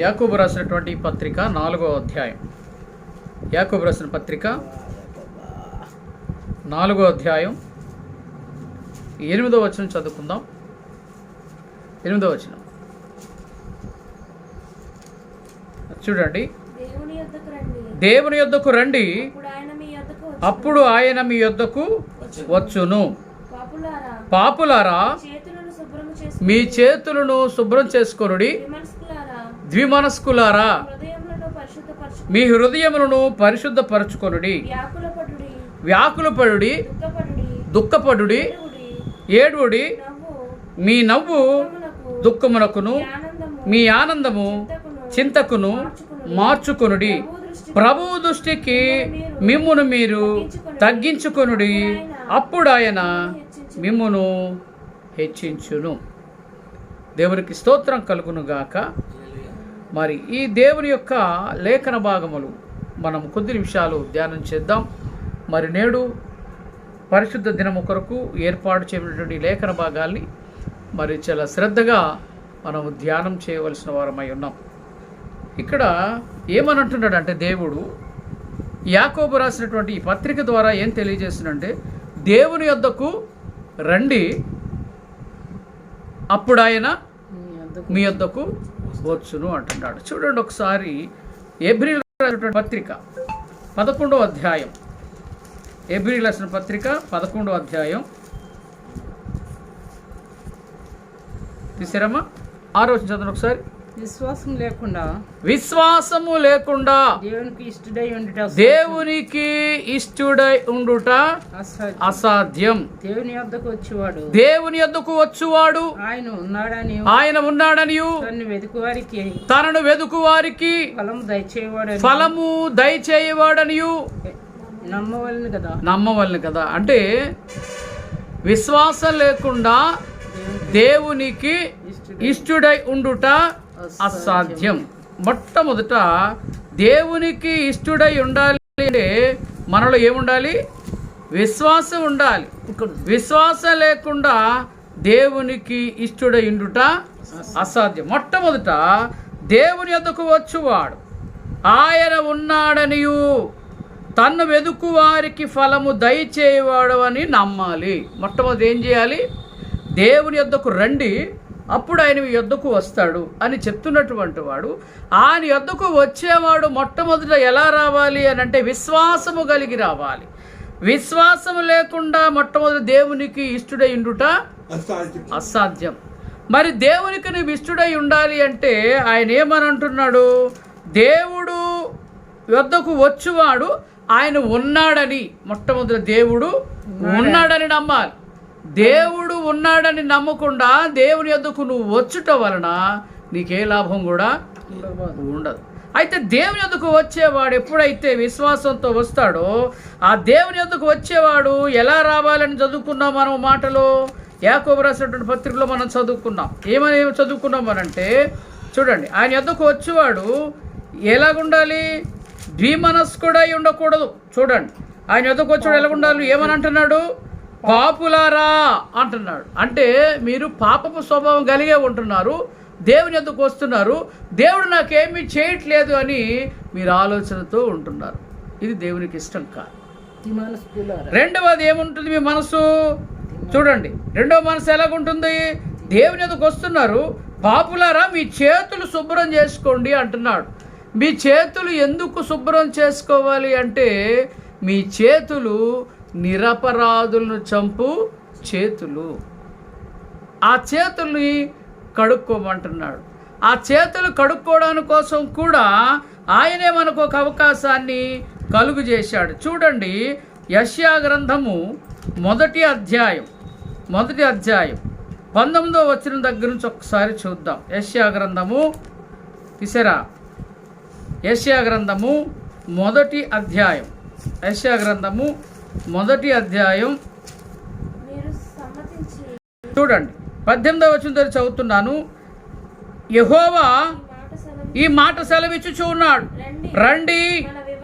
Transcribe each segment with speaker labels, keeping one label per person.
Speaker 1: యాకోబు రాసినటువంటి పత్రిక 4వ అధ్యాయం. యాకోబు రాసిన పత్రిక 4వ అధ్యాయం 8వ వచనం చదువుకుందాం. 8వ వచనం చూడండి. దేవుని యొద్దకు రండి, అప్పుడు ఆయన మీ యొద్దకు వచ్చును. పాపులారా, మీ చేతులను శుభ్రం చేసుకొనుడి. ద్విమనస్కులారా, మీ హృదయములను పరిశుద్ధపరచుకొనుడి. వ్యాకులపడుడి, దుఃఖపడుడి, ఏడుడి. మీ నవ్వు దుఃఖమునకును, మీ ఆనందము చింతకును మార్చుకొనుడి. ప్రభువు దృష్టికి మిమ్మును మీరు తగ్గించుకొనుడి, అప్పుడు ఆయన మిమ్మును హెచ్చించును. దేవునికి స్తోత్రం కలుగును గాక. మరి ఈ దేవుని యొక్క లేఖన భాగములు మనం కొద్ది నిమిషాలు ధ్యానం చేద్దాం. మరి నేడు పరిశుద్ధ దినము కొరకు ఏర్పాటు చేయబడినటువంటి లేఖన భాగాల్ని మరి చాలా శ్రద్ధగా మనము ధ్యానం చేయవలసిన వారమై ఉన్నాం. ఇక్కడ ఏమనంటున్నాడంటే దేవుడు యాకోబు రాసినటువంటి ఈ పత్రిక ద్వారా ఏం తెలియజేస్తుందంటే, దేవుని యొద్దకు రండి, అప్పుడు ఆయన మీ యొద్దకు వచ్చును అంటున్నాడు. చూడండి ఒకసారి ఎబ్రీయుల పత్రిక 11వ అధ్యాయం. ఎబ్రీయుల రాసిన పత్రిక 11వ అధ్యాయం తీసారమ్మా. 6వ వచనం చదవండి ఒకసారి. విశ్వాసము లేకుండా దేవునికి ఇష్టడై ఉండుట అసాధ్యం. దేవుని యొద్దకు వచ్చువాడు ఆయన ఉన్నాడని తనను వెదుకు వారికి ఫలము దయచేయవాడని నమ్మవలను కదా. అంటే విశ్వాసం లేకుండా దేవునికి ఇష్టడై ఉండుట అసాధ్యం. మొట్టమొదట దేవునికి ఇష్టడై ఉండాలి అంటే మనలో ఏముండాలి? విశ్వాసం ఉండాలి. విశ్వాసం లేకుండా దేవునికి ఇష్టడై ఉండుట అసాధ్యం. మొట్టమొదట దేవుని యొద్దకు వచ్చువాడు ఆయన ఉన్నాడనియు తన్ను వెదుకు వారికి ఫలము దయచేయవాడు అని నమ్మాలి. మొట్టమొదటి ఏం చేయాలి? దేవుని యొద్దకు రండి, అప్పుడు ఆయన మీ యొద్దకు వస్తాడు అని చెప్తున్నటువంటి వాడు, ఆయన యొద్దకు వచ్చేవాడు మొట్టమొదట ఎలా రావాలి అని అంటే విశ్వాసము కలిగి రావాలి. విశ్వాసము లేకుండా మొట్టమొదటి దేవునికి ఇష్టడై ఉండుట అసాధ్యం. మరి దేవునికి నువ్వు ఇష్టడై ఉండాలి అంటే ఆయన ఏమని అంటున్నాడు? దేవుడు యొద్దకు వచ్చువాడు ఆయన ఉన్నాడని, మొట్టమొదటి దేవుడు ఉన్నాడని నమ్మాలి. దేవుడు ఉన్నాడని నమ్మకుండా దేవుని యొద్దకు నువ్వు వచ్చుట వలన నీకే లాభం కూడా ఉండదు. అయితే దేవుని యొద్దకు వచ్చేవాడు ఎప్పుడైతే విశ్వాసంతో వస్తాడో, ఆ దేవుని యొద్దకు వచ్చేవాడు ఎలా రావాలని చదువుకున్నాం మనం మాటలో. యాకోబు రాసినటువంటి పత్రికలో మనం చదువుకున్నాం. ఏమని చదువుకున్నాం అనంటే చూడండి, ఆయన యొద్దకు వచ్చేవాడు ఎలాగుండాలి? ద్విమనస్కుడై ఉండకూడదు. చూడండి, ఆయన యొద్దకు వచ్చేవాడు ఎలాగుండాలి? ఏమని అంటున్నాడు? పాపులారా అంటున్నాడు. అంటే మీరు పాపపు స్వభావం కలిగే ఉంటున్నారు, దేవుని యొద్దకు వస్తున్నారు, దేవుడు నాకేమీ చేయట్లేదు అని మీరు ఆలోచనతో ఉంటున్నారు. ఇది దేవునికి ఇష్టం కాదు. రెండవది ఏముంటుంది? మీ మనసు చూడండి, రెండవ మనసు ఎలాగుంటుంది? దేవుని యొద్దకు వస్తున్నారు, పాపులారా మీ చేతులు శుభ్రం చేసుకోండి అంటున్నాడు. మీ చేతులు ఎందుకు శుభ్రం చేసుకోవాలి అంటే మీ చేతులు నిరపరాధులను చంపు చేతులు. ఆ చేతుల్ని కడుక్కోమంటున్నాడు. ఆ చేతులు కడుక్కోవడానికి కోసం కూడా ఆయనే మనకు ఒక అవకాశాన్ని కలుగు చేశాడు. చూడండి, యెషయా గ్రంథము మొదటి అధ్యాయం 19వ వచనం దగ్గర నుంచి ఒకసారి చూద్దాం. యెషయా గ్రంథము తీసారా? యెషయా గ్రంథము మొదటి అధ్యాయం, యెషయా గ్రంథము మొదటి అధ్యాయం చూడండి 18వ వచనం దగ్గర చదువుతున్నాను. యెహోవా ఈ మాట సెలవిచ్చుచు ఉన్నాడు, రండి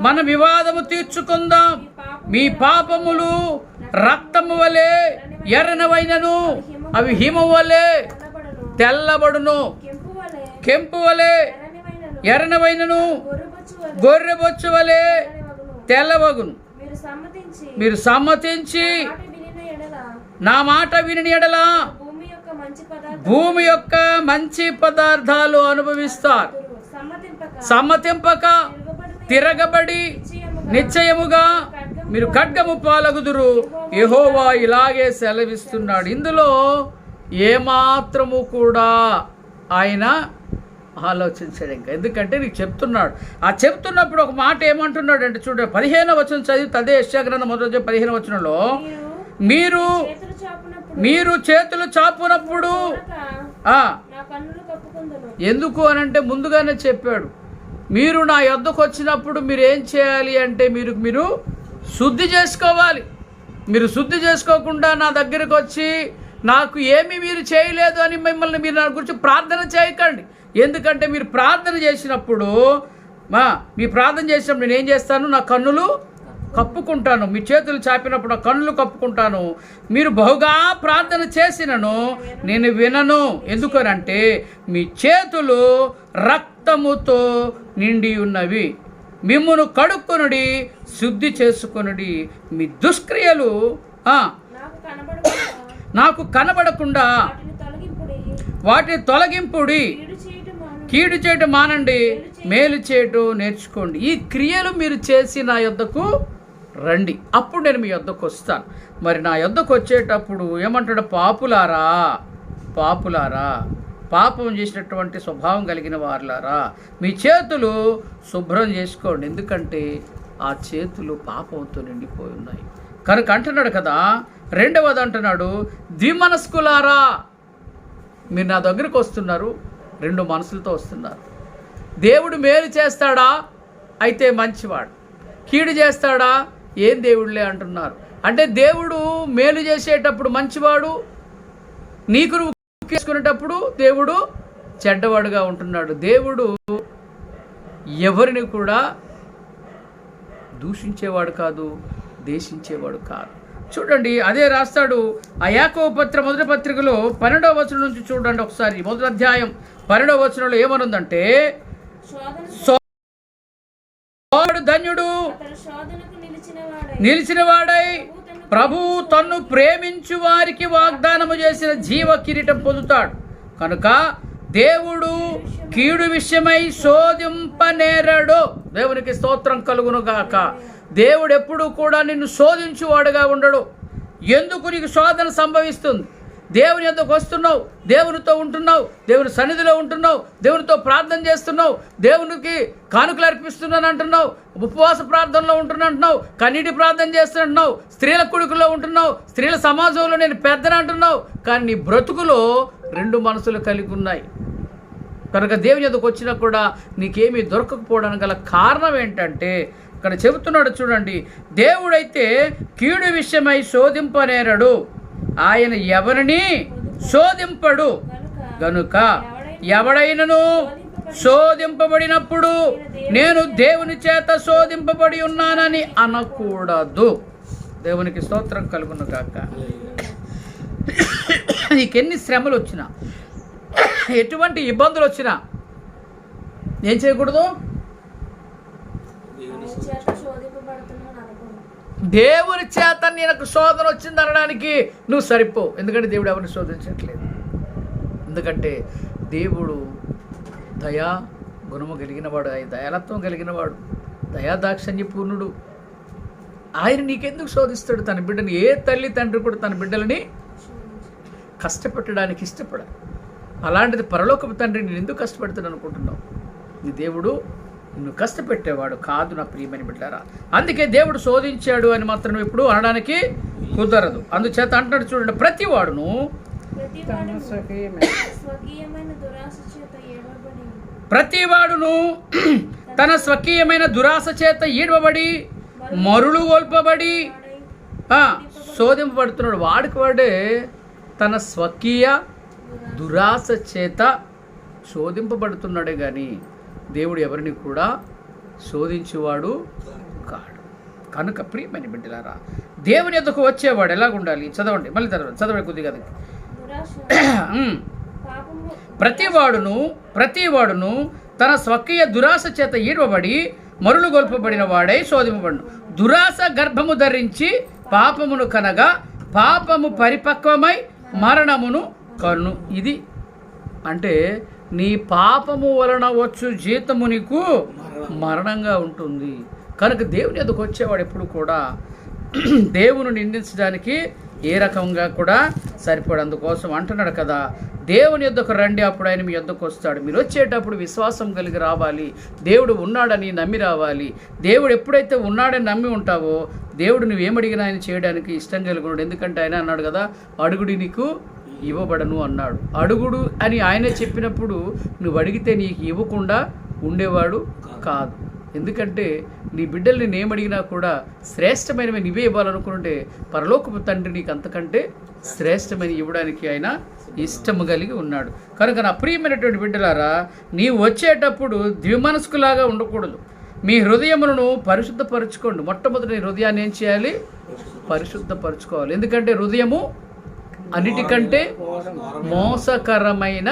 Speaker 1: మన వివాదము తీర్చుకుందాం. మీ పాపములు రక్తము వలె ఎర్రనవైనను అవి హిమము వలె తెల్లబడును, కెంపు వలె ఎర్రనవైనను గొర్రెబొచ్చు వలె తెల్లవగును. మీరు సమ్మతించి నా మాట విని ఎడల భూమి యొక్క మంచి పదార్థాలు అనుభవిస్తారు. సమ్మతింపక తిరగబడి నిశ్చయముగా మీరు ఖడ్గము పాలగుదురు. యెహోవా ఇలాగే సెలవిస్తున్నాడు. ఇందులో ఏమాత్రము కూడా ఆయన ఆలోచించాడు ఇంకా. ఎందుకంటే నీకు చెప్తున్నాడు. ఆ చెప్తున్నప్పుడు ఒక మాట ఏమంటున్నాడు అంటే చూడండి, 15వ వచనం చదివితే అదే యెషయా గ్రంథం 15వ వచనంలో మీరు చేతులు చాపునప్పుడు ఎందుకు అనంటే ముందుగానే చెప్పాడు. మీరు నా యొద్దకు వచ్చినప్పుడు మీరు ఏం చేయాలి అంటే మీరు శుద్ధి చేసుకోవాలి. మీరు శుద్ధి చేసుకోకుండా నా దగ్గరకు వచ్చి నాకు ఏమీ మీరు చేయలేదు అని మిమ్మల్ని మీరు నా గురించి ప్రార్థన చేయకండి. ఎందుకంటే మీరు ప్రార్థన చేసినప్పుడు మీ ప్రార్థన చేసినప్పుడు నేను ఏం చేస్తాను, నా కన్నులు కప్పుకుంటాను. మీ చేతులు చాపినప్పుడు నా కన్నులు కప్పుకుంటాను. మీరు బహుగా ప్రార్థన చేసినను నేను వినను. ఎందుకనంటే మీ చేతులు రక్తముతో నిండి ఉన్నవి. మిమ్మును కడుక్కునుడి, శుద్ధి చేసుకొనుడి. మీ దుష్క్రియలు నాకు కనబడకుండా వాటిని తొలగింపుడి. కీడు చేయటం మానండి, మేలు చేయటం నేర్చుకోండి. ఈ క్రియలు మీరు చేసి నా యొద్దకు రండి, అప్పుడు నేను మీ యొద్దకు వస్తాను. మరి నా యొద్దకు వచ్చేటప్పుడు ఏమంటాడు, పాపులారా పాపం చేసినటువంటి స్వభావం కలిగిన వారులారా మీ చేతులు శుభ్రం చేసుకోండి. ఎందుకంటే ఆ చేతులు పాపంతో నిండిపోయి ఉన్నాయి కనుక అంటున్నాడు కదా. రెండవది అంటున్నాడు, ద్విమనస్కులారా మీరు నా దగ్గరికి వస్తున్నారు, రెండు మనసులతో వస్తున్నారు. దేవుడు మేలు చేస్తాడా? అయితే మంచివాడు. కీడు చేస్తాడా? ఏం దేవుడులే అంటున్నారు. అంటే దేవుడు మేలు చేసేటప్పుడు మంచివాడు, నీకు నువ్వు చేసుకునేటప్పుడు దేవుడు చెడ్డవాడుగా ఉంటున్నాడు. దేవుడు ఎవరిని కూడా దూషించేవాడు కాదు, దేశించేవాడు కాదు. చూడండి, అదే రాస్తాడు ఆ యాకోబు పత్రిక మొదటి పత్రికలో 12వ వచనం నుంచి చూడండి ఒకసారి. మొదటి అధ్యాయం 12వ వచనంలో ఏమనుందంటే, ధన్యుడు నిలిచిన వాడై ప్రభు తన్ను ప్రేమించు వారికి వాగ్దానము చేసిన జీవ కిరీటం పొందుతాడు. కనుక దేవుడు కీడు విషయమై శోధింపనేరడు. దేవునికి స్తోత్రం కలుగును గాక. దేవుడు ఎప్పుడు కూడా నిన్ను శోధించువాడుగా ఉండడు. ఎందుకు నీకు శోధన సంభవిస్తుంది? దేవుని యొద్దకు వస్తున్నావు, దేవునితో ఉంటున్నావు, దేవుని సన్నిధిలో ఉంటున్నావు, దేవునితో ప్రార్థన చేస్తున్నావు, దేవునికి కానుకలు అర్పిస్తున్నాను అంటున్నావు, ఉపవాస ప్రార్థనలో ఉంటున్నావు, కన్నీటి ప్రార్థన చేస్తుంటున్నావు, స్త్రీల కుడుకులో ఉంటున్నావు, స్త్రీల సమాజంలో నేను పెద్దను అంటున్నావు. కానీ నీ బ్రతుకులో రెండు మనసులు కలిగి ఉన్నాయి. కనుక దేవుని యొద్దకు వచ్చినా కూడా నీకేమీ దొరకకపోవడానికి గల కారణం ఏంటంటే ఇక్కడ చెబుతున్నాడు చూడండి, దేవుడైతే కీడు విషయమై శోధింపనేరడు, ఆయన ఎవరిని శోధింపడు. గనుక ఎవడైనను శోధింపబడినప్పుడు నేను దేవుని చేత శోధింపబడి ఉన్నానని అనకూడదు. దేవునికి స్తోత్రం కలుగును గాక. నీకెన్ని శ్రమలు వచ్చినా, ఎటువంటి ఇబ్బందులు వచ్చినా ఏం చేయకూడదు? దేవుని చేత నీకు శోధన వచ్చింది అనడానికి నువ్వు సరిపో. ఎందుకంటే దేవుడు ఎవరిని శోధించట్లేదు. ఎందుకంటే దేవుడు దయా గుణము కలిగినవాడు, ఆయన దయాలత్వం కలిగినవాడు, దయాదాక్షణ్య పూర్ణుడు. ఆయన నీకెందుకు శోధిస్తాడు? తన బిడ్డని, ఏ తల్లి తండ్రి కూడా తన బిడ్డలని కష్టపెట్టడానికి ఇష్టపడాలి. అలాంటిది పరలోకపు తండ్రి నేను ఎందుకు కష్టపెడతాడు అనుకుంటున్నావు? నీ దేవుడు నిన్ను కష్టపెట్టేవాడు కాదు నా ప్రియమైన బిడ్డారా. అందుకే దేవుడు శోధించాడు అని మాత్రం ఎప్పుడు అనడానికి కుదరదు. అందుచేత అంటున్నాడు చూడండి, ప్రతివాడును తన స్వకీయమైన దురాశ చేత ఈడవబడి మరులు గొల్పబడి శోధింపబడుతున్నాడు. వాడికి వాడే తన స్వకీయ దురాశ చేత శోధింపబడుతున్నాడే కానీ దేవుడు ఎవరిని కూడా శోధించేవాడు కాడు. కనుక ప్రియమైన బిడ్డలారా, దేవుని యొద్దకు వచ్చేవాడు ఎలాగుండాలి? చదవండి, మళ్ళీ చదవండి కొద్దిగా. ప్రతివాడును ప్రతివాడును తన స్వకీయ దురాశ చేత ఈడవబడి మరులు గొల్పబడిన వాడై శోధింపబడును. దురాశ గర్భము ధరించి పాపమును కనగా పాపము పరిపక్వమై మరణమును కన్ను. ఇది అంటే నీ పాపము వలన వచ్చు జీతము నీకు మరణంగా ఉంటుంది. కనుక దేవుని ఎదుకు వచ్చేవాడు ఎప్పుడు కూడా దేవుని నిందించడానికి ఏ రకంగా కూడా సరిపడు. అందుకోసం అంటున్నాడు కదా, దేవుని యొద్దకు రండి, అప్పుడు ఆయన మీ యొద్దకు వస్తాడు. మీరు వచ్చేటప్పుడు విశ్వాసం కలిగి రావాలి. దేవుడు ఉన్నాడని నమ్మి రావాలి. దేవుడు ఎప్పుడైతే ఉన్నాడని నమ్మి ఉంటావో దేవుడు నువ్వేమడిగినా ఆయన చేయడానికి ఇష్టం కలిగి ఉన్నాడు. ఎందుకంటే ఆయన అన్నాడు కదా, అడుగుడి నీకు ఇవ్వబడను అన్నాడు. అడుగుడు అని ఆయనే చెప్పినప్పుడు నువ్వు అడిగితే నీకు ఇవ్వకుండా ఉండేవాడు కాదు. ఎందుకంటే నీ బిడ్డల్ని నేమడిగినా కూడా శ్రేష్టమైనవి నువ్వే ఇవ్వాలనుకుంటే పరలోకపు తండ్రి నీకు అంతకంటే శ్రేష్టమైన ఇవ్వడానికి ఆయన ఇష్టము కలిగి ఉన్నాడు. కనుక నా ప్రియమైనటువంటి బిడ్డలారా, నీవు వచ్చేటప్పుడు ద్విమనస్కులాగా ఉండకూడదు. మీ హృదయములను పరిశుద్ధపరచుకోండి. మొట్టమొదటి నీ హృదయాన్ని ఏం చేయాలి? పరిశుద్ధపరచుకోవాలి. ఎందుకంటే హృదయము అన్నిటికంటే మోసకరమైన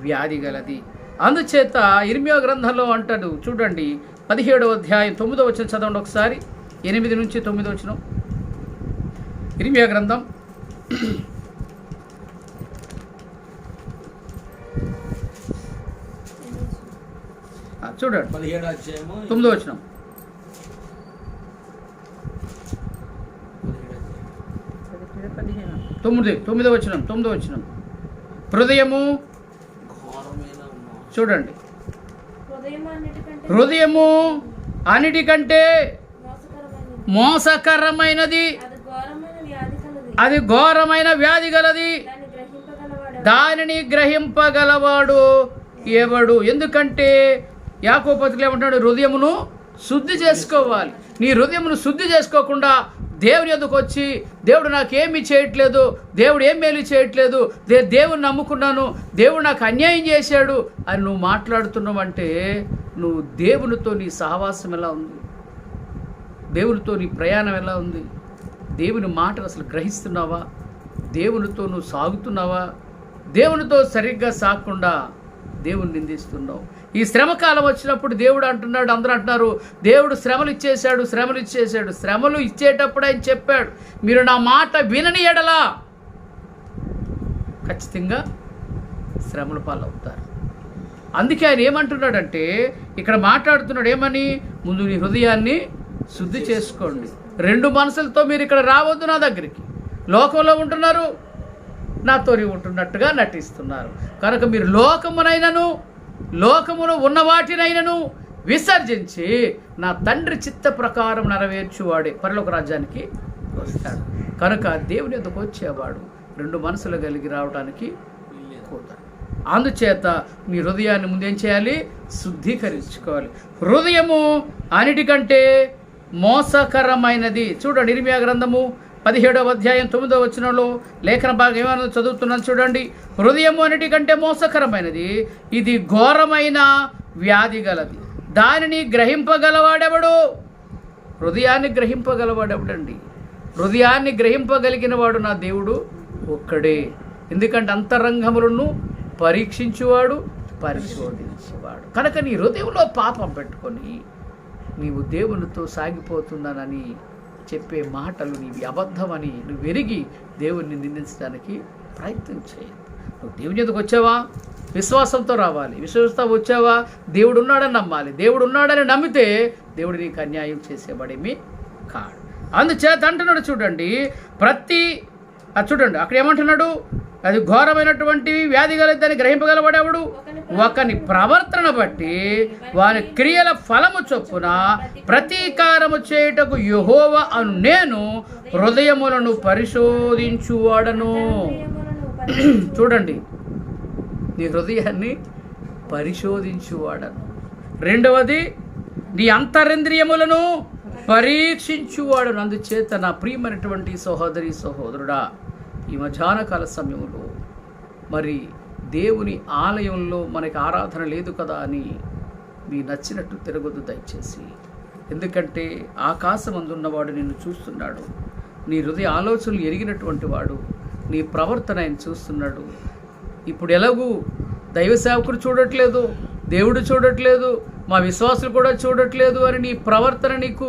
Speaker 1: వ్యాధి గలది. అందుచేత ఇర్మియా గ్రంథంలో అంటాడు చూడండి, 17వ అధ్యాయం 9వ వచనం చదవండి ఒకసారి. 8 నుంచి 9 వచనం ఇర్మియా గ్రంథం. చూడండి 9వ వచనం. తొమ్మిదవ వచనం. హృదయము చూడండి, హృదయము అన్నిటికంటే మోసకరమైనది, అది ఘోరమైన వ్యాధి గలది, దానిని గ్రహింపగలవాడు ఎవడు? ఎందుకంటే యాకోబు పత్రికలో ఏమంటాడు? హృదయమును శుద్ధి చేసుకోవాలి. నీ హృదయమును శుద్ధి చేసుకోకుండా దేవుని యొద్దకు వచ్చి దేవుడు నాకేమీ చేయట్లేదు, దేవుడు ఏం మేలు చేయట్లేదు, దేవుని నమ్ముకున్నాను, దేవుడు నాకు అన్యాయం చేశాడు అని నువ్వు మాట్లాడుతున్నావంటే నువ్వు దేవునితో నీ సహవాసం ఎలా ఉంది? దేవునితో నీ ప్రయాణం ఎలా ఉంది? దేవుని మాటలు అసలు గ్రహిస్తున్నావా? దేవునితో నువ్వు సాగుతున్నావా? దేవునితో సరిగ్గా సాగకుండా దేవుని నిందిస్తున్నావు. ఈ శ్రమకాలం వచ్చినప్పుడు దేవుడు అంటున్నాడు, అందరూ అంటున్నారు దేవుడు శ్రమలు ఇచ్చేశాడు. శ్రమలు ఇచ్చేటప్పుడు ఆయన చెప్పాడు, మీరు నా మాట వినని ఎడలా ఖచ్చితంగా శ్రమల పాలవుతారు. అందుకే ఆయన ఏమంటున్నాడంటే ఇక్కడ మాట్లాడుతున్నాడు ఏమని? ముందు నీ హృదయాన్ని శుద్ధి చేసుకోండి. 2 మనసులతో మీరు ఇక్కడ రావద్దు నా దగ్గరికి. లోకంలో ఉంటున్నారు, నాతోని ఉంటున్నట్టుగా నటిస్తున్నారు. కనుక మీరు లోకములో ఉన్న వాటినైనను విసర్జించి నా తండ్రి చిత్త ప్రకారం నెరవేర్చువాడే పరలోక రాజ్యానికి వస్తాడు. కనుక దేవుని యొద్దకు వచ్చేవాడు 2 మనసులు కలిగి రావడానికి కుదరదు. అందుచేత నీ హృదయాన్ని ముందేం చేయాలి? శుద్ధీకరించుకోవాలి. హృదయము అన్నిటికంటే మోసకరమైనది. చూడండి ఇర్మియా గ్రంథము 17వ అధ్యాయం 9వ వచనంలో లేఖన భాగం ఏమన్నా చదువుతున్నాను చూడండి. హృదయము అన్నిటికంటే మోసకరమైనది, ఇది ఘోరమైన వ్యాధి గలది, దానిని గ్రహింపగలవాడెవడు? హృదయాన్ని గ్రహింపగలవాడెవడండి? హృదయాన్ని గ్రహింపగలిగిన వాడు నా దేవుడు ఒక్కడే. ఎందుకంటే అంతరంగములను పరీక్షించువాడు, పరిశోధించేవాడు. కనుక నీ హృదయంలో పాపం పెట్టుకొని నీవు దేవునితో సాగిపోతున్నానని చెప్పే మాటలు నీవి అబద్ధమని నువ్వు ఎరిగి దేవుణ్ణి నిందించడానికి ప్రయత్నం చేయదు. నువ్వు దేవుని ఎదుకు వచ్చావా? విశ్వాసంతో రావాలి. విశ్వాసంతో వచ్చావా? దేవుడు ఉన్నాడని నమ్మాలి. దేవుడు ఉన్నాడని నమ్మితే దేవుడు నీకు అన్యాయం చేసేవాడేమి కాడు. అందుచేత అంటున్నాడు చూడండి, చూడండి అక్కడ ఏమంటున్నాడు? అది ఘోరమైనటువంటి వ్యాధి గలదని గ్రహింపగలవాడెవడు? ఒకని ప్రవర్తన బట్టి వాని క్రియల ఫలము చొప్పున ప్రతీకారము చేయుటకు యెహోవా అను నేను హృదయములను పరిశోధించువాడను. చూడండి, నీ హృదయాన్ని పరిశోధించువాడను. రెండవది, నీ అంతరింద్రియములను పరీక్షించువాడను. అందుచేత నా ప్రియమైనటువంటి సహోదరి సహోదరుడా, ఈ మధ్యాహ్న కాల సమయంలో మరి దేవుని ఆలయంలో మనకి ఆరాధన లేదు కదా అని మీ నచ్చినట్టు తిరగొద్దు దయచేసి. ఎందుకంటే ఆకాశమందున్నవాడు నిన్ను చూస్తున్నాడు. నీ హృదయ ఆలోచనలు ఎరిగినటువంటి వాడు నీ ప్రవర్తన ఆయన చూస్తున్నాడు. ఇప్పుడు ఎలాగూ దైవ సేవకుడు చూడట్లేదు, దేవుడు చూడట్లేదు, మా విశ్వాసులు కూడా చూడట్లేదు అని నీ ప్రవర్తన నీకు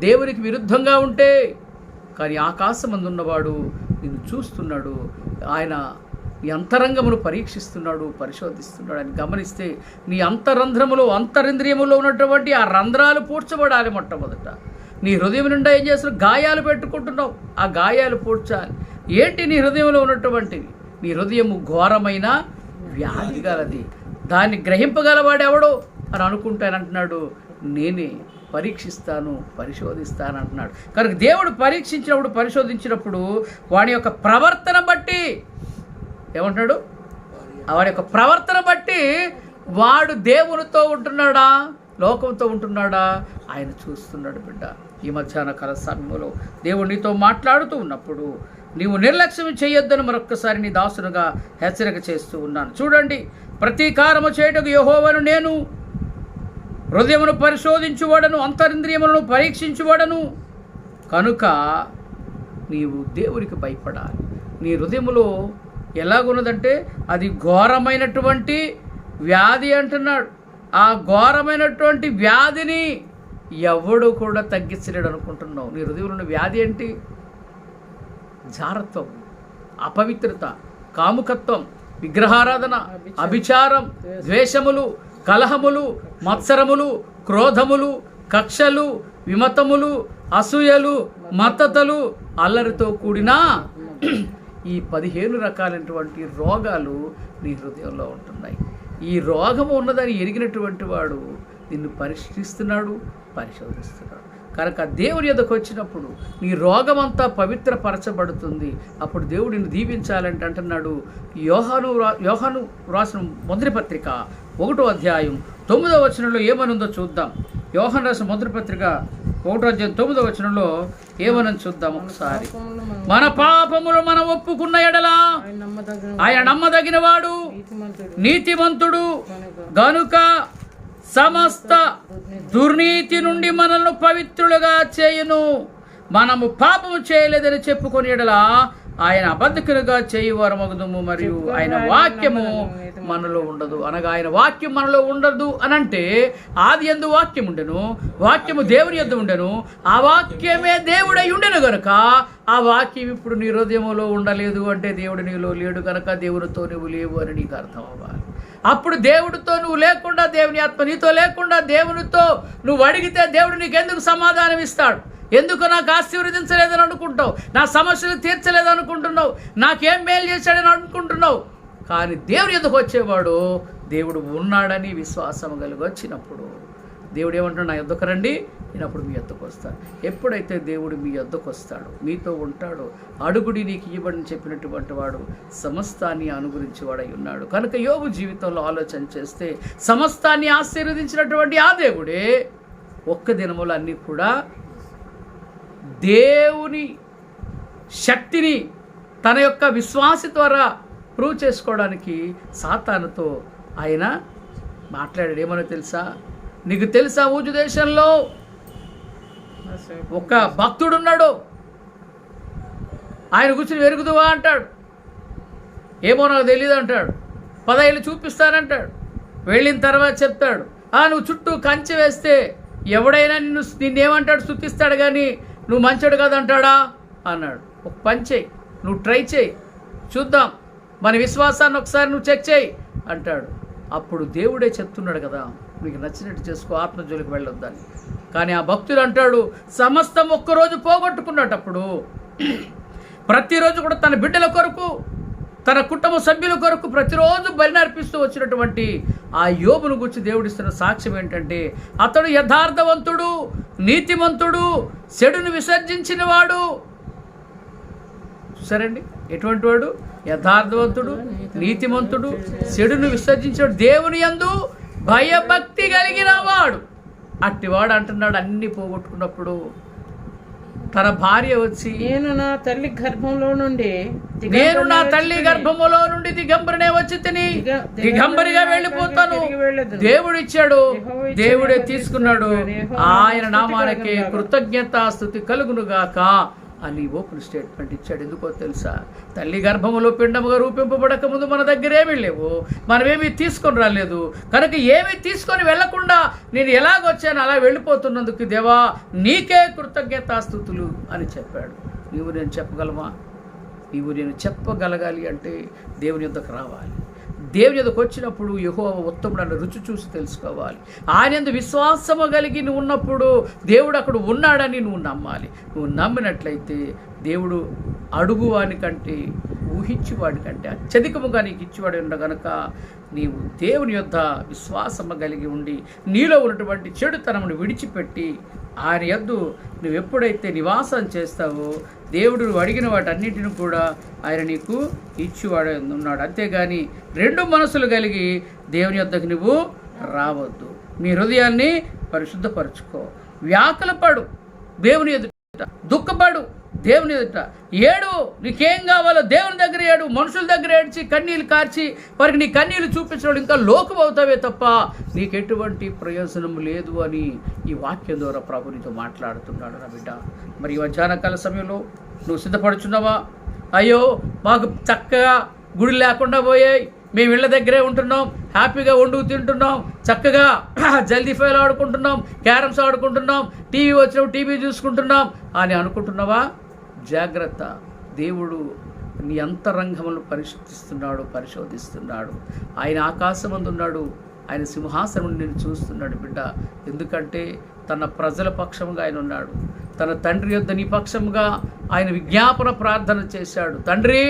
Speaker 1: దేవునికి విరుద్ధంగా ఉంటే, కానీ ఆకాశమందు ఉన్నవాడు నిన్ను చూస్తున్నాడు. ఆయన నీ అంతరంగమును పరీక్షిస్తున్నాడు, పరిశోధిస్తున్నాడు అని గమనిస్తే నీ అంతరింద్రియములో ఉన్నటువంటి ఆ రంధ్రాలు పూడ్చబడాలి. మొట్టమొదట నీ హృదయం నిండా ఏం చేస్తున్నావు? గాయాలు పెట్టుకుంటున్నావు. ఆ గాయాలు పూడ్చాలి. ఏంటి నీ హృదయంలో ఉన్నటువంటివి? నీ హృదయము ఘోరమైన వ్యాధి గలది, దాన్ని గ్రహింపగలవాడెవడో అని అనుకుంటానంటున్నాడు. నేనే పరీక్షిస్తాను, పరిశోధిస్తాను అంటున్నాడు. కనుక దేవుడు పరీక్షించినప్పుడు, పరిశోధించినప్పుడు వాడి యొక్క ప్రవర్తన బట్టి ఏమంటున్నాడు? వాడి యొక్క ప్రవర్తన బట్టి వాడు దేవునితో ఉంటున్నాడా, లోకంతో ఉంటున్నాడా ఆయన చూస్తున్నాడు. బిడ్డ, ఈ మధ్యాహ్న కాల సమయంలో దేవుడు నీతో మాట్లాడుతూ ఉన్నప్పుడు నీవు నిర్లక్ష్యం చేయొద్దని మరొక్కసారి నీ దాసునుగా హెచ్చరిక చేస్తూ ఉన్నాను. చూడండి, ప్రతీకారము చేయుటకు యెహోవాను నేను, హృదయమును పరిశోధించువాడను, అంతరింద్రియములను పరీక్షించువాడను. కనుక నీవు దేవునికి భయపడాలి. నీ హృదయములో ఎలాగున్నదంటే అది ఘోరమైనటువంటి వ్యాధి అంటున్నాడు. ఆ ఘోరమైనటువంటి వ్యాధిని ఎవడు కూడా తగ్గించలేడు అనుకుంటున్నావు. నీ హృదయంలో ఉన్న వ్యాధి ఏంటి? జారత్వం, అపవిత్రత, కాముకత్వం, విగ్రహారాధన, అభిచారం, ద్వేషములు, కలహములు, మత్సరములు, క్రోధములు, కక్షలు, విమతములు, అసూయలు, మత్తతలు, అల్లరితో కూడిన ఈ 15 రకాలైనటువంటి రోగాలు నీ హృదయంలో ఉంటున్నాయి. ఈ రోగము ఉన్నదని ఎరిగినటువంటి వాడు నిన్ను పరిశీలిస్తున్నాడు, పరిశోధిస్తున్నాడు. కనుక దేవుని యొద్దకు వచ్చినప్పుడు నీ రోగమంతా పవిత్రపరచబడుతుంది. అప్పుడు దేవుడు నిన్ను దీవించాలంటే అంటున్నాడు. యోహాను రాసిన మొదటి పత్రిక 1వ అధ్యాయం 9వ వచనంలో ఏమనుందో చూద్దాం. యోహాను రాసిన మొదటి పత్రిక 1వ అధ్యాయం 9వ వచనంలో ఏమని చూద్దాం ఒకసారి. మన పాపములు మనం ఒప్పుకున్న ఎడల ఆయన నమ్మదగిన వాడు, నీతిమంతుడు గనుక సమస్త దుర్నీతి నుండి మనల్ని పవిత్రులుగా చేయును. మనము పాపము చేయలేదని చెప్పుకొని ఎడల ఆయన అబద్ధకులుగా చేయువారు మగుదుము, మరియు ఆయన వాక్యము మనలో ఉండదు. అనగా ఆయన వాక్యం మనలో ఉండదు అనంటే ఆది యందు వాక్యం ఉండెను, వాక్యము దేవుని యొద్ద ఉండెను, ఆ వాక్యమే దేవుడై ఉండెను గనుక ఆ వాక్యం ఇప్పుడు నీ హృదయములో ఉండలేదు అంటే దేవుడు నీలో లేడు కనుక దేవునితో నువ్వు లేవు అని నీకు అర్థం అవ్వాలి. అప్పుడు దేవుడితో నువ్వు లేకుండా, దేవుని ఆత్మ నీతో లేకుండా దేవునితో నువ్వు అడిగితే దేవుడు నీకు ఎందుకు సమాధానం ఇస్తాడు? ఎందుకు నాకు ఆశీర్వదించలేదని అనుకుంటావు, నా సమస్యలు తీర్చలేదని అనుకుంటున్నావు, నాకేం మేలు చేశాడని అనుకుంటున్నావు. కానీ దేవుని ఎదుకు వచ్చేవాడు దేవుడు ఉన్నాడని విశ్వాసం కలిగి వచ్చినప్పుడు దేవుడు ఏమంటాడు? నా యొద్దకు రండి, నేను అప్పుడు మీ యొద్దకు వస్తాను. ఎప్పుడైతే దేవుడు మీ యొద్దకు వస్తాడు, మీతో ఉంటాడు, అడుగుడి నీకు ఇవ్వడని చెప్పినటువంటి వాడు సమస్తాన్ని అనుగురించేవాడై ఉన్నాడు. కనుక యోబు జీవితంలో ఆలోచన చేస్తే సమస్తాన్ని ఆశీర్వదించినటువంటి ఆ దేవుడే ఒక్క దినములు అన్నీ కూడా దేవుని శక్తిని తన యొక్క విశ్వాస ద్వారా ప్రూవ్ చేసుకోవడానికి సాతానుతో ఆయన మాట్లాడాడు. ఏమనో తెలుసా? నీకు తెలుసా, ఊజు దేశంలో ఒక భక్తుడున్నాడు, ఆయన కూర్చుని వెరుగుదువా అంటాడు. ఏమో నాకు తెలియదు అంటాడు. 10 ఏళ్ళు చూపిస్తానంటాడు. వెళ్ళిన తర్వాత చెప్తాడు, నువ్వు చుట్టూ కంచె వేస్తే ఎవడైనా నిన్నేమంటాడు? స్తుతిస్తాడు, కానీ నువ్వు మంచోడు కాదంటాడా అన్నాడు. ఒక పని చేయి, నువ్వు ట్రై చేయి, చూద్దాం, మన విశ్వాసాన్ని ఒకసారి నువ్వు చెక్ చేయి అంటాడు. అప్పుడు దేవుడే చెప్తున్నాడు కదా, మీకు నచ్చినట్టు చేసుకో, ఆత్మజోలికి వెళ్ళొద్దని. కానీ ఆ భక్తుడు అంటాడు, సమస్తం ఒక్కరోజు పోగొట్టుకున్నటప్పుడు ప్రతిరోజు కూడా తన బిడ్డల కొరకు, తన కుటుంబ సభ్యుల కొరకు ప్రతిరోజు బలి అర్పిస్తూ వచ్చినటువంటి ఆ యోబును గురించి దేవుడిస్తున్న సాక్ష్యం ఏంటంటే, అతడు యథార్థవంతుడు, నీతిమంతుడు, చెడును విసర్జించిన వాడు. చూసారండి, ఎటువంటి వాడు? యథార్థవంతుడు, నీతిమంతుడు, చెడును విసర్జించాడు, దేవుని యందు భయభక్తి కలిగిన వాడు. అట్టివాడు అంటున్నాడు, అన్ని పోగొట్టుకున్నప్పుడు తన భార్య వచ్చి,
Speaker 2: నేను నా తల్లి గర్భంలో నుండి
Speaker 1: దిగంబరినే వచ్చి తిని దిగంబరిగా వెళ్ళిపోతాను. దేవుడు ఇచ్చాడు, దేవుడే తీసుకున్నాడు, ఆయన నామానికి కృతజ్ఞతాస్తుతి కలుగునుగాక అని ఓపెన్ స్టేట్మెంట్ ఇచ్చాడు. ఎందుకో తెలుసా? తల్లి గర్భములో పిండముగా రూపింపబడక ముందు మన దగ్గర ఏమీ లేవు, మనమేమీ తీసుకొని రాలేదు కనుక ఏమీ తీసుకొని వెళ్లకుండా నేను ఎలాగొచ్చాను అలా వెళ్ళిపోతున్నందుకు దేవా నీకే కృతజ్ఞతాస్తుతులు అని చెప్పాడు. నీవు నేను చెప్పగలమా? నీవు నేను చెప్పగలగాలి అంటే దేవుని యొద్దకు రావాలి. దేవుని యొద్దకు వచ్చినప్పుడు యెహోవా ఉత్తముడు అన్న రుచి చూసి తెలుసుకోవాలి. ఆయన యందు విశ్వాసము కలిగి నువ్వు ఉన్నప్పుడు దేవుడు అక్కడ ఉన్నాడని నువ్వు నమ్మాలి. నువ్వు నమ్మినట్లయితే దేవుడు అడుగువానికంటే ఊహించేవాడికంటే అత్యధికముగా నీకు ఇచ్చేవాడు ఉండ కనుక నీవు దేవుని యొద్ద విశ్వాసము కలిగి ఉండి నీలో ఉన్నటువంటి చెడుతనమును విడిచిపెట్టి ఆయన యొద్దు నువ్వు ఎప్పుడైతే నివాసం చేస్తావో దేవుడు నువ్వు అడిగిన వాటన్నిటిని కూడా ఆయన నీకు ఇచ్చేవాడు ఉన్నాడు. అంతేగాని రెండు మనసులు కలిగి దేవుని యొద్దకు నువ్వు రావద్దు. మీ హృదయాన్ని పరిశుద్ధపరచుకో. వ్యాకులపడు దేవుని ఎదుట, దుఃఖపడు దేవుని ఎదుట, ఏడు నీకేం కావాలో దేవుని దగ్గర ఏడు. మనుషుల దగ్గర ఏడ్చి కన్నీళ్ళు కార్చి వారికి నీ కన్నీళ్ళు చూపించడం ఇంకా లోకం అవుతావే తప్ప నీకెటువంటి ప్రయోజనం లేదు అని ఈ వాక్యం ద్వారా ప్రభు నీతో మాట్లాడుతున్నాడు నా బిడ్డ. మరి ఈ మధ్యాహ్నకాల సమయంలో నువ్వు సిద్ధపడుచున్నావా? అయ్యో మాకు చక్కగా గుడి లేకుండా పోయాయి, మేము ఇళ్ళ దగ్గరే ఉంటున్నాం, హ్యాపీగా వండుకు తింటున్నాం, చక్కగా జల్దీ ఫైల్ ఆడుకుంటున్నాం, క్యారమ్స్ ఆడుకుంటున్నాం, టీవీ వచ్చినప్పుడు టీవీ చూసుకుంటున్నాం అని అనుకుంటున్నావా? జాగ్రత్త. దేవుడు నీ అంతరంగములను పరిశోధిస్తున్నాడు. ఆయన ఆకాశమందు ఉన్నాడు, ఆయన సింహాసనం నేను చూస్తున్నాడు బిడ్డ. ఎందుకంటే తన ప్రజల పక్షంగా ఆయన ఉన్నాడు. తన తండ్రి యొద్ద నీ పక్షంగా ఆయన విజ్ఞాపన ప్రార్థన చేశాడు. తండ్రి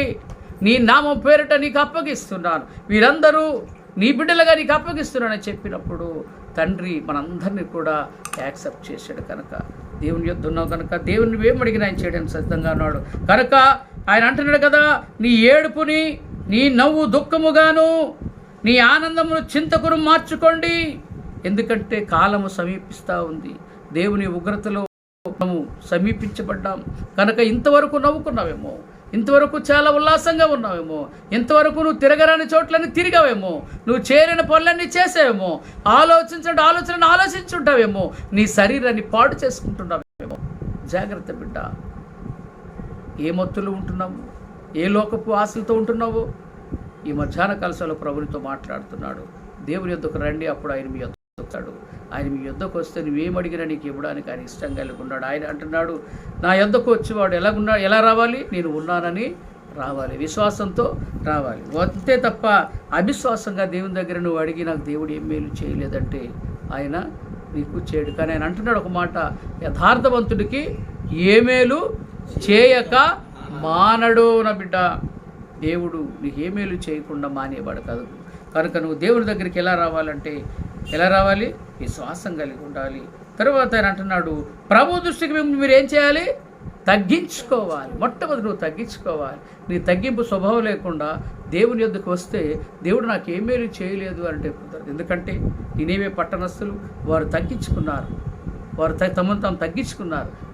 Speaker 1: నీ నామం పేరిట నీకు అప్పగిస్తున్నాను, వీరందరూ నీ బిడ్డలుగా నీకు అప్పగిస్తున్నానని చెప్పినప్పుడు తండ్రి మనందరినీ కూడా యాక్సెప్ట్ చేశాడు. కనుక దేవుని యొద్ద ఉన్నావు కనుక దేవుని నువ్వేం అడిగిన ఆయన చేయడానికి సిద్ధంగా ఉన్నాడు. కనుక ఆయన అంటున్నాడు కదా, నీ ఏడుపుని నీ నవ్వు దుఃఖముగాను నీ ఆనందమును చింతకును మార్చుకోండి. ఎందుకంటే కాలము సమీపిస్తూ ఉంది. దేవుని ఉగ్రతలో మనము సమీపించబడ్డాం కనుక ఇంతవరకు నవ్వుకున్నావేమో, ఇంతవరకు చాలా ఉల్లాసంగా ఉన్నావేమో, ఇంతవరకు నువ్వు తిరగరాని చోట్లన్నీ తిరిగావేమో, నువ్వు చేరిన పనులన్నీ చేసావేమో, ఆలోచనలు ఆలోచించుంటావేమో, నీ శరీరాన్ని పాడు చేసుకుంటున్నావేమో. జాగ్రత్త బిడ్డ. ఏ మత్తులు ఉంటున్నావు, ఏ లోకపు ఆశలతో ఉంటున్నావు? ఈ మధ్యాహ్న కాలశంలో ప్రభునితో మాట్లాడుతున్నాడు. దేవుని యొద్దకు రండి, అప్పుడు ఆయన మీ యొద్దకు వస్తాడు. ఆయన మీ యొద్దకు వస్తే నువ్వేమడిగినా నీకు ఇవ్వడానికి ఆయన ఇష్టం కలిగి ఉన్నాడు. ఆయన అంటున్నాడు, నా యొద్దకు వచ్చేవాడు ఎలా రావాలి? నేను ఉన్నానని రావాలి, విశ్వాసంతో రావాలి. అంతే తప్ప అవిశ్వాసంగా దేవుని దగ్గర నువ్వు అడిగి నాకు దేవుడు ఏం మేలు చేయలేదంటే ఆయన నీకు చేయడు. కానీ ఆయన అంటున్నాడు ఒక మాట, యథార్థవంతుడికి ఏ మేలు చేయక మానడు. నా బిడ్డ, దేవుడు నీకు ఏ మేలు చేయకుండా మానేవాడు కాదు. కనుక నువ్వు దేవుని దగ్గరికి ఎలా రావాలంటే ఎలా రావాలి? విశ్వాసం కలిగి ఉండాలి. తర్వాత ఆయన అంటున్నాడు, ప్రభు దృష్టికి మీరు ఏం చేయాలి? తగ్గించుకోవాలి. మొట్టమొదటి నువ్వు తగ్గించుకోవాలి. నీ తగ్గింపు స్వభావం లేకుండా దేవుని యొద్దకు వస్తే దేవుడు నాకు ఏ మేలు చేయలేదు అంటే కుదరదు. ఎందుకంటే నేనేమే పట్టణస్థులు వారు తగ్గించుకున్నారు, వారు తమను తాము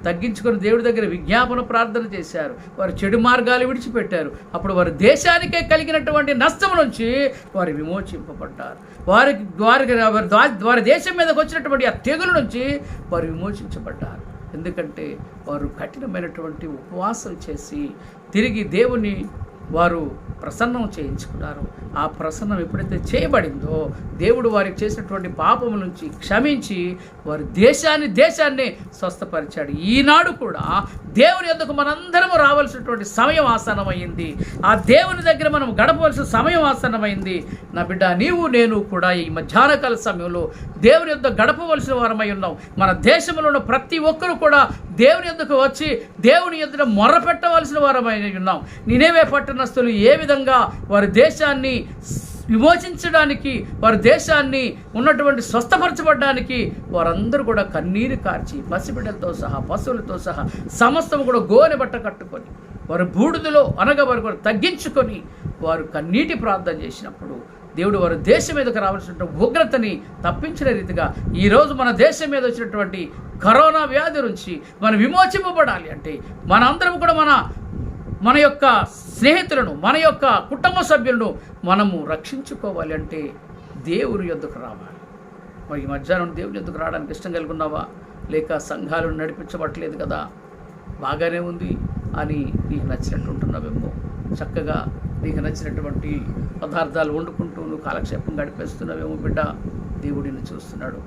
Speaker 1: తగ్గించుకొని దేవుడి దగ్గర విజ్ఞాపన ప్రార్థన చేశారు. వారు చెడు మార్గాలు విడిచిపెట్టారు. అప్పుడు వారి దేశానికే కలిగినటువంటి నష్టం నుంచి వారు విమోచింపబడ్డారు. వారి దేశం మీదకి వచ్చినటువంటి ఆ తెగుల నుంచి వారు విమోచించబడ్డారు. ఎందుకంటే వారు కఠినమైనటువంటి ఉపవాసం చేసి తిరిగి దేవుని వారు ప్రసన్నం చేయించుకున్నారు. ఆ ప్రసన్నం ఎప్పుడైతే చేయబడిందో దేవుడు వారికి చేసినటువంటి పాపము నుంచి క్షమించి వారి దేశాన్ని స్వస్థపరిచాడు. ఈనాడు కూడా దేవుని యొద్దకు మనందరము రావాల్సినటువంటి సమయం ఆసన్నమైంది. ఆ దేవుని దగ్గర మనం గడపవలసిన సమయం ఆసన్నమైంది. నా బిడ్డ, నీవు నేను కూడా ఈ మధ్యాహ్నకాల సమయంలో దేవుని యొద్ద గడపవలసిన వారమై ఉన్నాం. మన దేశంలో ఉన్న ప్రతి ఒక్కరు కూడా దేవుని యొద్దకు వచ్చి దేవుని యొద్ద మొర్ర పెట్టవలసిన వారమై ఉన్నాం. నినేవే పట్టణస్థులు ఏ విధంగా వారి దేశాన్ని విమోచించడానికి, వారి దేశాన్ని ఉన్నటువంటి స్వస్థపరచబడడానికి వారందరూ కూడా కన్నీరు కార్చి పసిబిడ్డలతో సహా పశువులతో సహా సమస్తము కూడా గోనె బట్ట కట్టుకొని వారు బూడిదలో అనగా వారు కూడా తగ్గించుకొని వారు కన్నీటి ప్రార్థన చేసినప్పుడు దేవుడు వారి దేశం మీదకి రావాల్సిన ఉగ్రతని తప్పించిన రీతిగా ఈరోజు మన దేశం మీద వచ్చినటువంటి కరోనా వ్యాధి నుంచి మనం విమోచింపబడాలి అంటే మనందరం కూడా మన యొక్క స్నేహితులను, మన యొక్క కుటుంబ సభ్యులను మనము రక్షించుకోవాలి అంటే దేవుని యొద్దకు రావాలి. మరి ఈ మధ్యాహ్నం దేవుని యొద్దకు రావడానికి ఇష్టం కలిగి ఉన్నావా? లేక సంఘాలను నడిపించబట్టలేదు కదా? బాగానే ఉంది అని నీకు నచ్చినట్టు ఉంటున్నావేమో. చక్కగా నీకు నచ్చినటువంటి పదార్థాలు వండుకుంటూ నువ్వు కాలక్షేపం గడిపేస్తున్నావేమో బిడ్డ. దేవుడిని చూస్తున్నాడు.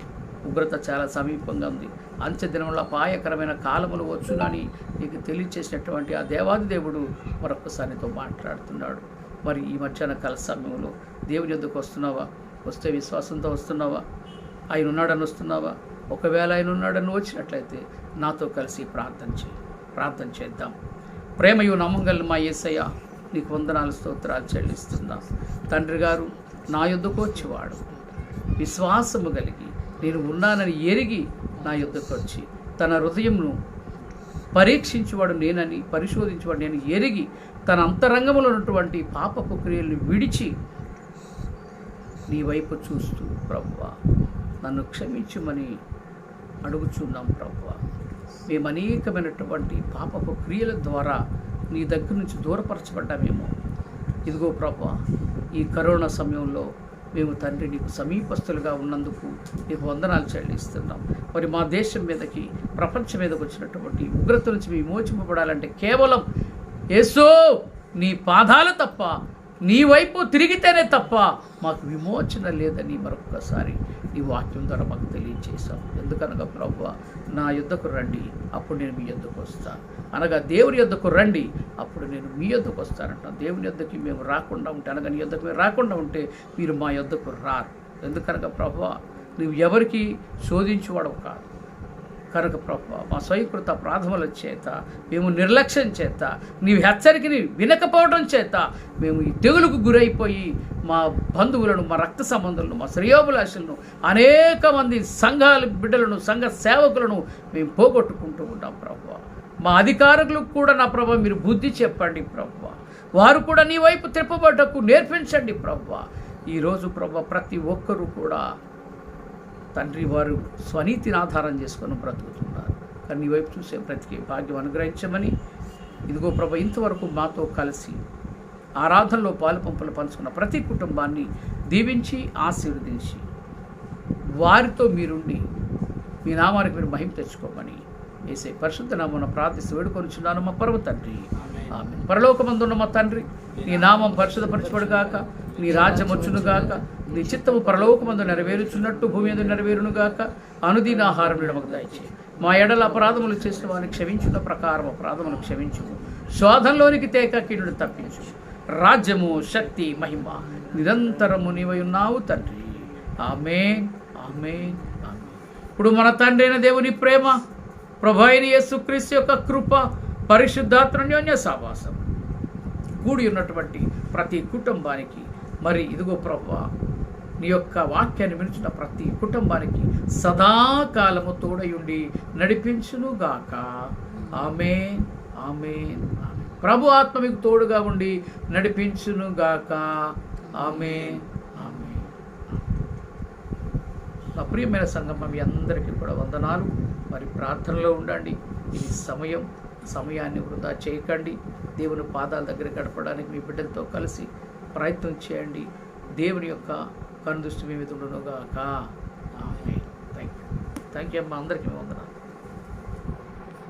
Speaker 1: ఉగ్రత చాలా సమీపంగా ఉంది. అంచె దినంలో అపాయకరమైన కాలములు వచ్చునని నీకు తెలియచేసినటువంటి ఆ దేవాది దేవుడు మరొకసారి నీతో మాట్లాడుతున్నాడు. మరి ఈ మధ్యాహ్న కాల సమయంలో దేవుని యొద్దకు వస్తున్నావా? వస్తే విశ్వాసంతో వస్తున్నావా? ఆయన ఉన్నాడని వస్తున్నావా? ఒకవేళ ఆయన ఉన్నాడని వచ్చినట్లయితే నాతో కలిసి ప్రార్థన చేద్దాం. ప్రేమయు నమ్మగలను మా యేసయ్య, నీకు వందనాలు స్తోత్రాలు చెల్లిస్తున్నా. తండ్రి గారు, నా యొద్దకు వచ్చేవాడు విశ్వాసము కలిగి నేను ఉన్నానని ఎరిగి నా యొద్దకు వచ్చి తన హృదయంను పరీక్షించేవాడు నేనని, పరిశోధించేవాడు నేను ఎరిగి తన అంతరంగంలో ఉన్నటువంటి పాపపు క్రియలను విడిచి నీ వైపు చూస్తూ ప్రభువా నన్ను క్షమించమని అడుగుచున్నాం ప్రభువా. మేము అనేకమైనటువంటి పాపపు క్రియల ద్వారా నీ దగ్గర నుంచి దూరపరచబడ్డామేమో. ఇదిగో ప్రభువా, ఈ కరోనా సమయంలో మేము తండ్రి నీకు సమీపస్తులుగా ఉన్నందుకు నీకు వందనాలు చెల్లిస్తున్నాం. మరి మా దేశం మీదకి, ప్రపంచం మీదకి వచ్చినటువంటి ఉగ్రత నుంచి మేము విమోచింపబడాలంటే కేవలం యేసూ నీ పాదాలు తప్ప, నీ వైపు తిరిగితేనే తప్ప మాకు విమోచన లేదని మరొక్కసారి నీ వాక్యం ద్వారా మాకు తెలియజేశాం. ఎందుకనగా ప్రభువా, నా యుద్ధకు రండి, అప్పుడు నేను మీ యుద్ధకు వస్తాను అనగా దేవుని యుద్ధకు రండి, అప్పుడు నేను మీ యుద్ధకు వస్తానంటాను. దేవుని యుద్ధకి మేము రాకుండా ఉంటే, అనగా నీ యుద్ధకు మేము రాకుండా ఉంటే మీరు మా యుద్ధకు రారు. ఎందుకనగా ప్రభువా, నువ్వు ఎవరికి శోధించేవాడవు కాదు కనుక ప్రభువా, మా స్వయంకృత ప్రార్థనల చేత, మేము నిర్లక్ష్యం చేత, నీవు హెచ్చరికని వినకపోవడం చేత మేము ఈ తెగులుకు గురైపోయి మా బంధువులను, మా రక్త సంబంధులను, మా శ్రేయోభిలాషులను, అనేక మంది సంఘాల బిడ్డలను, సంఘ సేవకులను మేము పోగొట్టుకుంటూ ఉంటాం ప్రభువా. మా అధికారులకు కూడా నా ప్రభువా మీరు బుద్ధి చెప్పండి ప్రభువా. వారు కూడా నీ వైపు త్రిప్పబడ్డకు నేర్పించండి ప్రభువా. ఈరోజు ప్రభువా ప్రతి ఒక్కరూ కూడా తండ్రి వారు స్వనీతిని ఆధారం చేసుకొని బ్రతుకుతున్నారు. కానీ నీ వైపు చూసే బ్రతికే భాగ్యం అనుగ్రహించమని ఇదిగో ప్రభు ఇంతవరకు మాతో కలిసి ఆరాధనలో పాలుపంపులు పంచుకున్న ప్రతి కుటుంబాన్ని దీవించి ఆశీర్వదించి వారితో మీరుండి మీ నామానికి మీరు మహిమ తెచ్చుకోమని యేసే పరిశుద్ధ నామమున ప్రార్థిస్తూ వేడుకొనుచున్నాను మా పరమ తండ్రి, ఆమేన్. పరలోకమందున్న మా తండ్రి, నీ నామం పరిశుద్ధపరచబడుగాక, నీ రాజ్యం వచ్చునుగాక, నీ చిత్తము పరలోకమందు నెరవేరుచున్నట్టు భూమి మీద నెరవేరునుగాక. అనుదిన ఆహారం మాకు దయచేయి. మా ఎడల అపరాధములు చేసిన వారిని క్షమించున్న ప్రకారం అపరాధములు క్షమించుము. శోధంలోనికి తేక కీడును తప్పించు. రాజ్యము, శక్తి, మహిమ నిరంతరము నీవై ఉన్నావు తండ్రి. ఆమేన్, ఆమేన్, ఆమేన్. ఇప్పుడు మన తండ్రి అయిన దేవుని ప్రేమ, ప్రభు అయిన యేసుక్రీస్తు యొక్క కృప, పరిశుద్ధాత్మన్యోన్య సహవాసం కూడి ఉన్నటువంటి ప్రతి కుటుంబానికి, మరి ఇదిగో ప్రభువా నీ యొక్క వాక్యాన్ని వినిచిన ప్రతి కుటుంబానికి సదాకాలము తోడయుండి నడిపించునుగాక. ఆమేన్, ఆమేన్, ఆమేన్. ప్రభు ఆత్మ మీకు తోడుగా ఉండి నడిపించునుగాక. ఆమేన్, ఆమేన్. నా ప్రియమైన సంగమం మీ అందరికీ కూడా వందనాలు. మరి ప్రార్థనలో ఉండండి. ఇది సమయాన్ని వృధా చేయకండి. దేవుని పాదాల దగ్గర గడపడానికి మీ బిడ్డలతో కలిసి ప్రయత్నం చేయండి. దేవుని యొక్క కనుదృష్టి మీ మీద ఉండునుగాక. ఆమేన్. థ్యాంక్ యూ అమ్మా, అందరికీ వందనాలు.